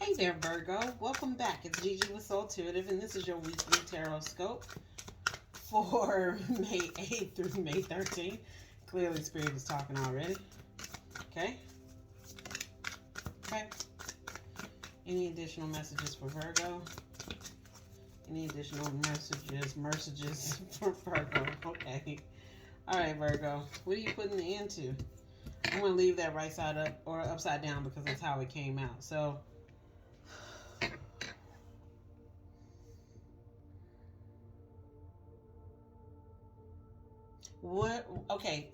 Hey there, Virgo. Welcome back. It's Gigi with Soultuitive, and this is your weekly tarot scope for May 8th through May 13th. Clearly, Spirit is talking already. Okay. Okay. Any additional messages for Virgo? Any additional messages for Virgo? Okay. All right, Virgo. What are you putting the end to? I'm going to leave that right side up or upside down because that's how it came out. So, what? Okay.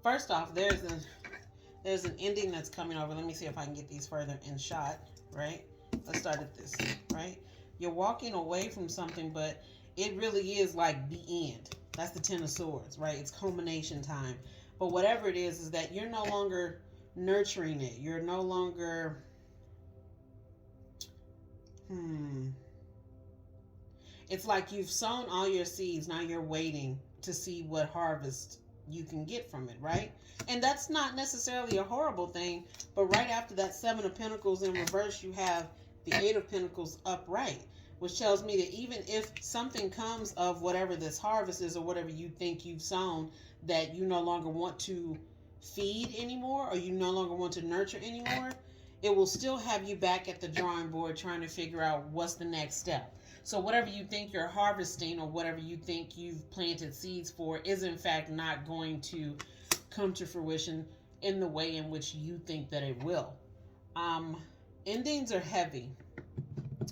First off, there's an ending that's coming over. Let me see if I can get these further in shot. Right. Let's start at this. Right. You're walking away from something, but it really is like the end. That's the Ten of Swords. Right. It's culmination time. But whatever it is that you're no longer nurturing it. You're no longer. It's like you've sown all your seeds. Now you're waiting to see what harvest you can get from it, right? And that's not necessarily a horrible thing, but right after that Seven of Pentacles in reverse, you have the Eight of Pentacles upright, which tells me that even if something comes of whatever this harvest is or whatever you think you've sown that you no longer want to feed anymore or you no longer want to nurture anymore, it will still have you back at the drawing board trying to figure out what's the next step. So whatever you think you're harvesting or whatever you think you've planted seeds for is in fact not going to come to fruition in the way in which you think that it will. Endings are heavy.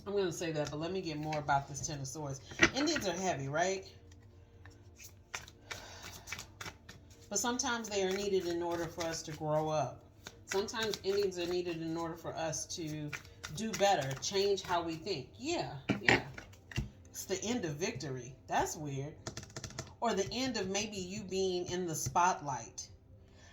I'm going to say that, but let me get more about this Ten of Swords. Endings are heavy, right? But sometimes they are needed in order for us to grow up. Sometimes endings are needed in order for us to do better, change how we think. Yeah. It's the end of victory. That's weird. Or the end of maybe you being in the spotlight.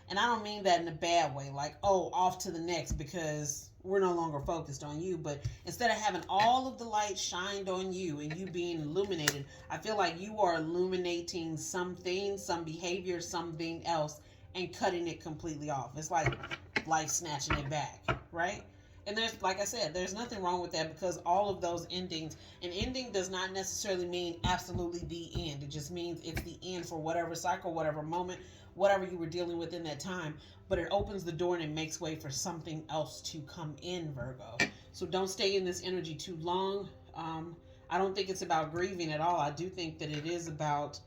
And I don't mean that in a bad way, like, oh, off to the next because we're no longer focused on you. But instead of having all of the light shined on you and you being illuminated, I feel like you are illuminating something, some behavior, something else, and cutting it completely off. It's like life snatching it back, right? And there's, like I said, there's nothing wrong with that because all of those endings, an ending does not necessarily mean absolutely the end. It just means it's the end for whatever cycle, whatever moment, whatever you were dealing with in that time. But it opens the door and it makes way for something else to come in, Virgo. So don't stay in this energy too long. I don't think it's about grieving at all. I do think that it is about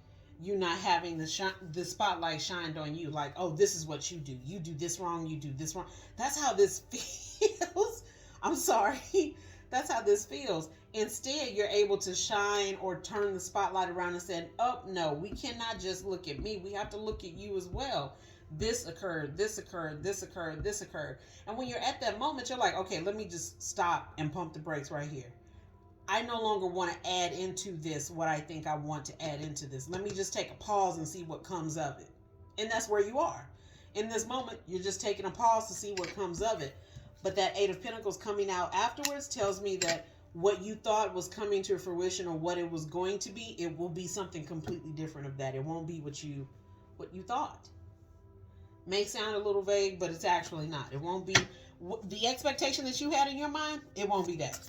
you not having the spotlight shined on you. Like, oh, this is what you do. You do this wrong. You do this wrong. That's how this feels. I'm sorry. That's how this feels. Instead, you're able to shine or turn the spotlight around and say, oh, no, we cannot just look at me. We have to look at you as well. This occurred, this occurred, this occurred, this occurred. And when you're at that moment, you're like, okay, let me just stop and pump the brakes right here. I no longer want to add into this what I think I want to add into this. Let me just take a pause and see what comes of it. And that's where you are. In this moment, you're just taking a pause to see what comes of it. But that Eight of Pentacles coming out afterwards tells me that what you thought was coming to fruition or what it was going to be, it will be something completely different of that. It won't be what you thought. May sound a little vague, but it's actually not. It won't be the expectation that you had in your mind. It won't be that.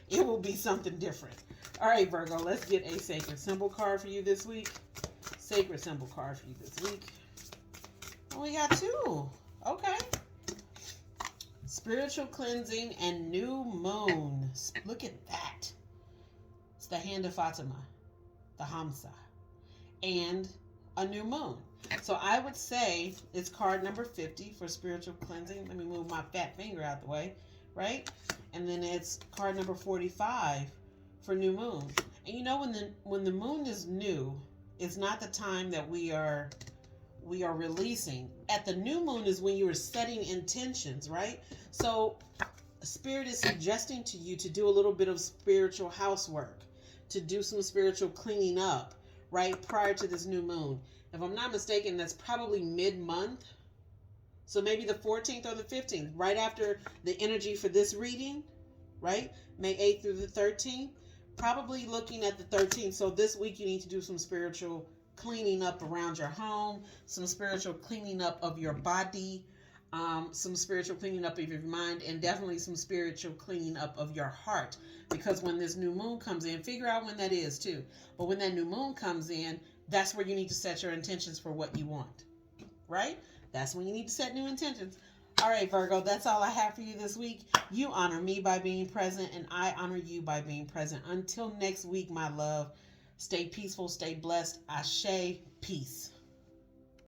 It will be something different. All right, Virgo, let's get a sacred symbol card for you this week. Sacred symbol card for you this week. Oh, we got two. Okay. Spiritual cleansing and new moon. Look at that. It's the hand of Fatima, the Hamsa, and a new moon. So I would say it's card number 50 for spiritual cleansing. Let me move my fat finger out the way, right? And then it's card number 45 for new moon. And you know, when the moon is new, it's not the time that we are releasing. At the new moon is when you are setting intentions, right? So Spirit is suggesting to you to do a little bit of spiritual housework, to do some spiritual cleaning up, right, prior to this new moon. If I'm not mistaken, that's probably mid-month. So maybe the 14th or the 15th, right after the energy for this reading, right? May 8th through the 13th. Probably looking at the 13th. So this week you need to do some spiritual cleaning up around your home, some spiritual cleaning up of your body. some spiritual cleaning up of your mind, and definitely some spiritual cleaning up of your heart. Because when this new moon comes in, figure out when that is too. But when that new moon comes in, that's where you need to set your intentions for what you want. Right? That's when you need to set new intentions. All right, Virgo, that's all I have for you this week. You honor me by being present, and I honor you by being present. Until next week, my love, stay peaceful, stay blessed. Ashe, peace.